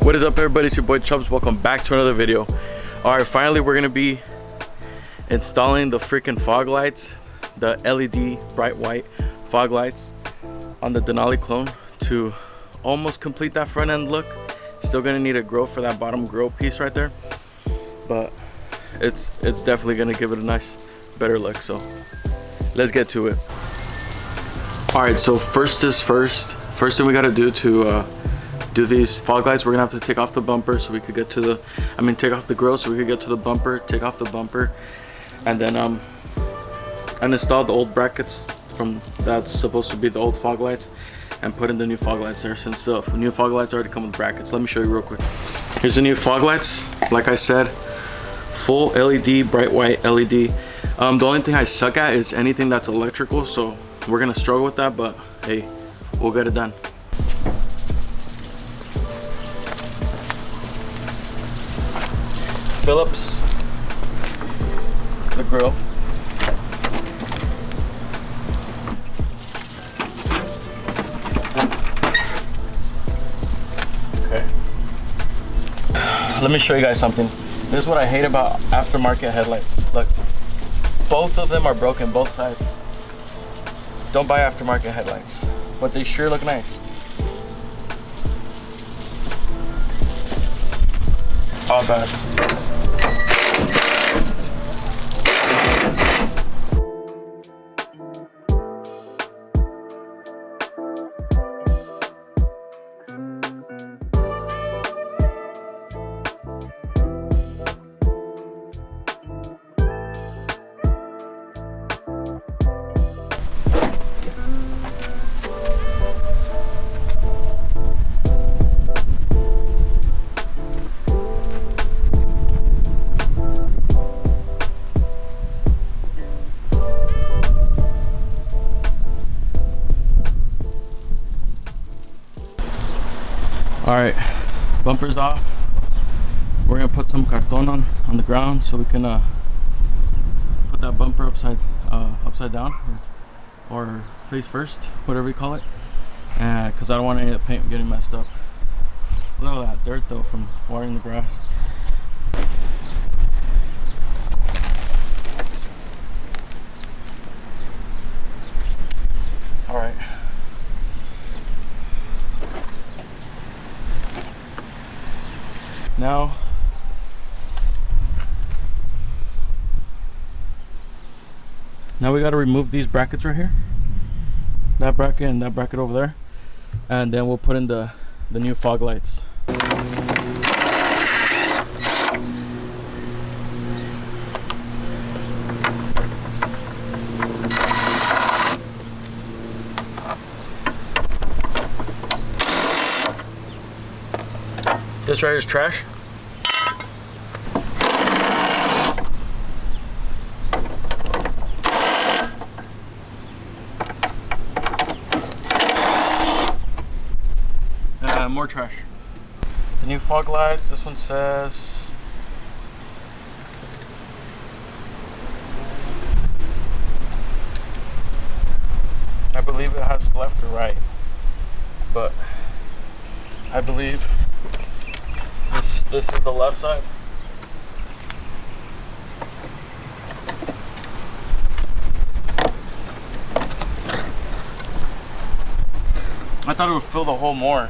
What is up, everybody? It's your boy Chubbs. Welcome back to another video. Alright, finally we're gonna be installing the freaking fog lights, the LED bright white fog lights on the Denali clone to almost complete that front end look. Still gonna need a grill for that bottom grill piece right there, but it's definitely gonna give it a nice better look. So let's get to it. Alright, so first thing we gotta do to do these fog lights, we're gonna have to take off the bumper so we could get to the, take off the grill so we could get to the bumper, take off the bumper, and then and install the old brackets from that's supposed to be the old fog lights, and put in the new fog lights there, since the new fog lights already come with brackets. Let me show you real quick. Here's the new fog lights. Like I said, full LED, bright white LED. The only thing I suck at is anything that's electrical, so we're gonna struggle with that, but hey, we'll get it done. Phillips, the grill, okay. Let me show you guys something. This is what I hate about aftermarket headlights. Look, both of them are broken, both sides. Don't buy aftermarket headlights, but they sure look nice. All bad. All right, bumper's off. We're gonna put some carton on the ground so we can put that bumper upside down or face first, whatever you call it, because I don't want any of the paint getting messed up. Look at that dirt though from watering the grass. All right. Now we got to remove these brackets right here, that bracket and that bracket over there, and then we'll put in the new fog lights. This right here is trash. More trash. The new fog lights, this one says I believe it has left or right, but I believe this is the left side. I thought it would fill the hole more.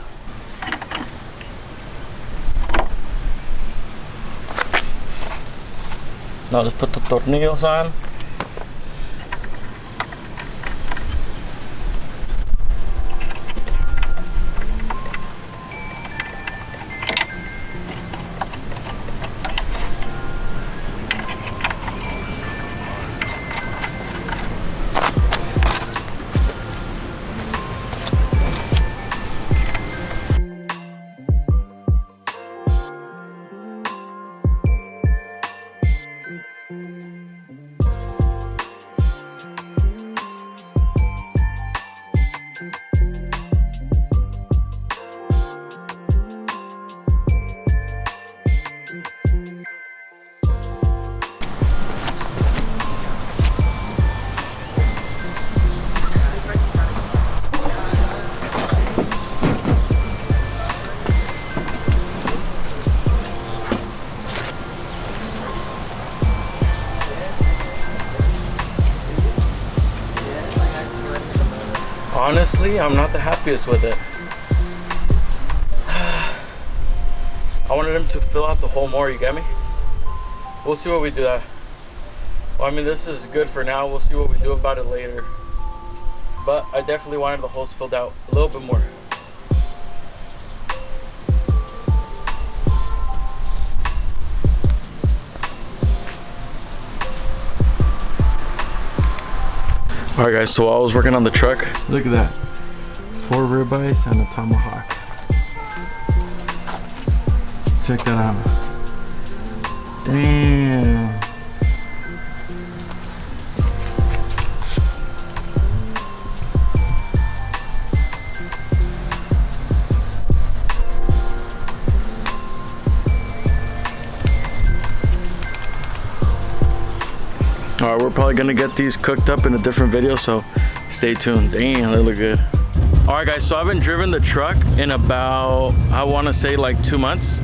Now let's put the tornillos on. honestly, I'm not the happiest with it. I wanted him to fill out the hole more, you get me? We'll see what we do. Well, I mean, this is good for now. We'll see what we do about it later. But I definitely wanted the holes filled out a little bit more. Alright guys, so while I was working on the truck, look at that. 4 ribeyes and a tomahawk. Check that out. Damn. Alright, we're probably gonna get these cooked up in a different video, so stay tuned. Damn, they look good. Alright guys, so I haven't driven the truck in about, I wanna say like 2 months.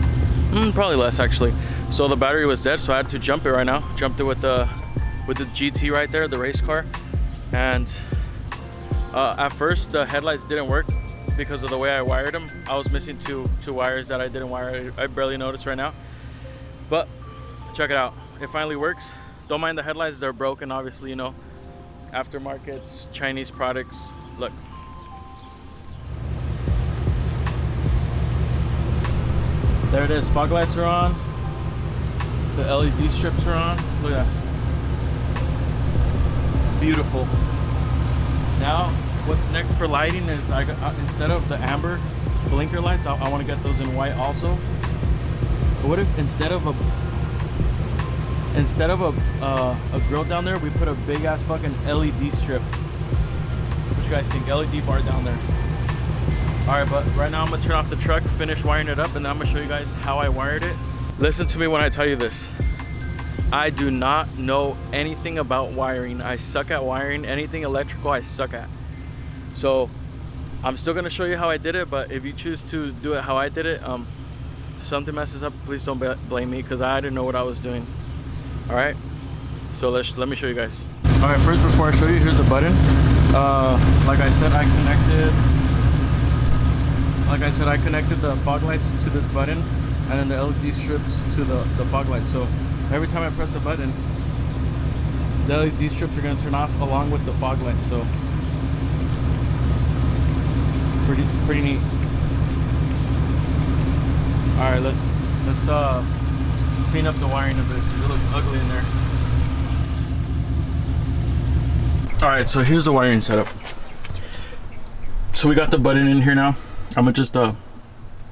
Probably less actually. So the battery was dead, so I had to jump it right now. Jumped it with the GT right there, the race car. And at first the headlights didn't work because of the way I wired them. I was missing two wires that I didn't wire. I barely noticed right now. But check it out, it finally works. Don't mind the headlights, they're broken, obviously, you know. Aftermarkets, Chinese products. Look. There it is, fog lights are on. The LED strips are on. Look at that. Beautiful. Now, what's next for lighting is instead of the amber blinker lights, I want to get those in white also. But what if instead of a grill down there, we put a big ass fucking LED strip? What you guys think? LED bar down there. Alright, but right now I'm gonna turn off the truck, finish wiring it up, and then I'm gonna show you guys how I wired it. Listen to me when I tell you this. I do not know anything about wiring. I suck at wiring. Anything electrical, I suck at. So I'm still gonna show you how I did it, but if you choose to do it how I did it, something messes up, please don't blame me, because I didn't know what I was doing. Alright, so let me show you guys. Alright, first before I show you, here's the button. Like I said, I connected the fog lights to this button, and then the LED strips to the fog lights. So every time I press the button, the LED strips are going to turn off along with the fog lights. So pretty neat. All right, let's clean up the wiring a bit because it looks ugly in there. All right, so here's the wiring setup. So we got the button in here now. I'm gonna just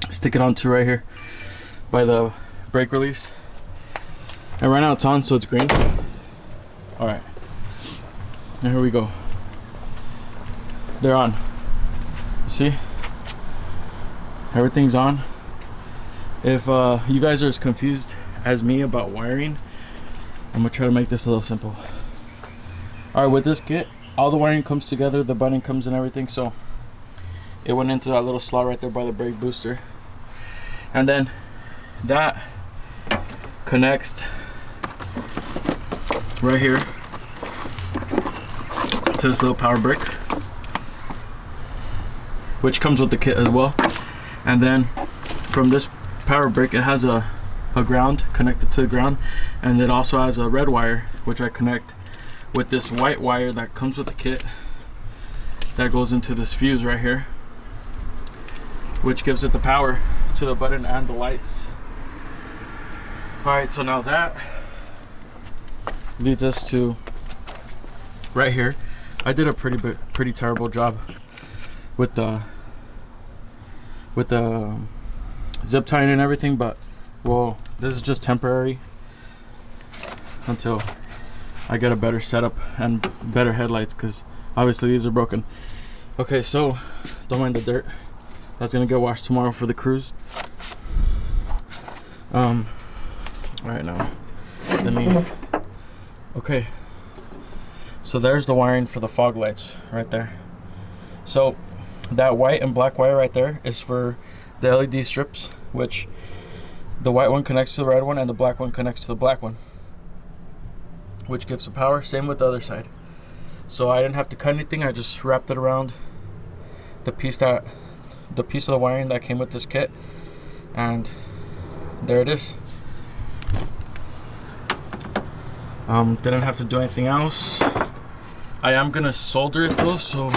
stick it onto right here by the brake release, and right now it's on, so it's green. All right, and here we go. They're on. You see, everything's on. If you guys are as confused as me about wiring, I'm gonna try to make this a little simple. All right, with this kit, all the wiring comes together, the button comes and everything, so it went into that little slot right there by the brake booster, and then that connects right here to this little power brick, which comes with the kit as well. And then from this power brick, it has a ground connected to the ground, and it also has a red wire which I connect with this white wire that comes with the kit that goes into this fuse right here, which gives it the power to the button and the lights. Alright, so now that leads us to right here. I did a pretty terrible job with the zip tying and everything, but well, this is just temporary until I get a better setup and better headlights, because obviously these are broken. Okay, so don't mind the dirt. That's gonna get washed tomorrow for the cruise. Right now, okay, so there's the wiring for the fog lights right there. So that white and black wire right there is for the LED strips, which the white one connects to the red one and the black one connects to the black one, which gives the power. Same with the other side. So I didn't have to cut anything, I just wrapped it around the piece of the wiring that came with this kit, and there it is. Didn't have to do anything else. I am gonna solder it though, so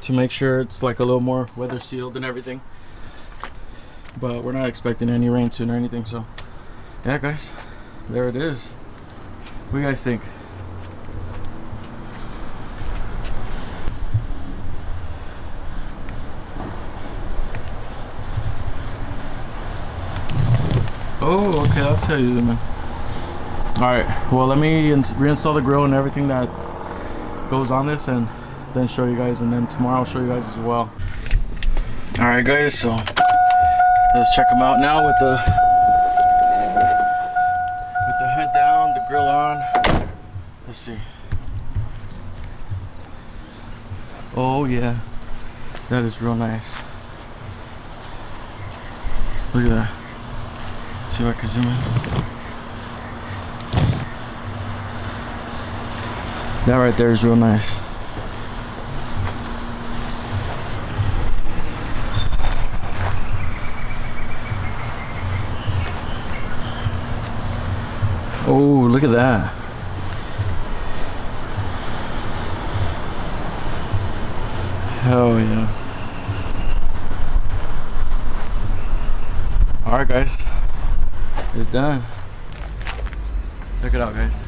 to make sure it's like a little more weather sealed and everything. But we're not expecting any rain soon or anything, so yeah guys, there it is. What do you guys think? Oh, okay, that's how you zoom in. Alright, well let me reinstall the grill and everything that goes on this, and then show you guys, and then tomorrow I'll show you guys as well. Alright guys, so let's check them out now with the head down, the grill on. Let's see. Oh yeah, that is real nice. Look at that. See if I can zoom in. That right there is real nice. Oh, look at that. Hell yeah. Alright guys, it's done. Check it out guys.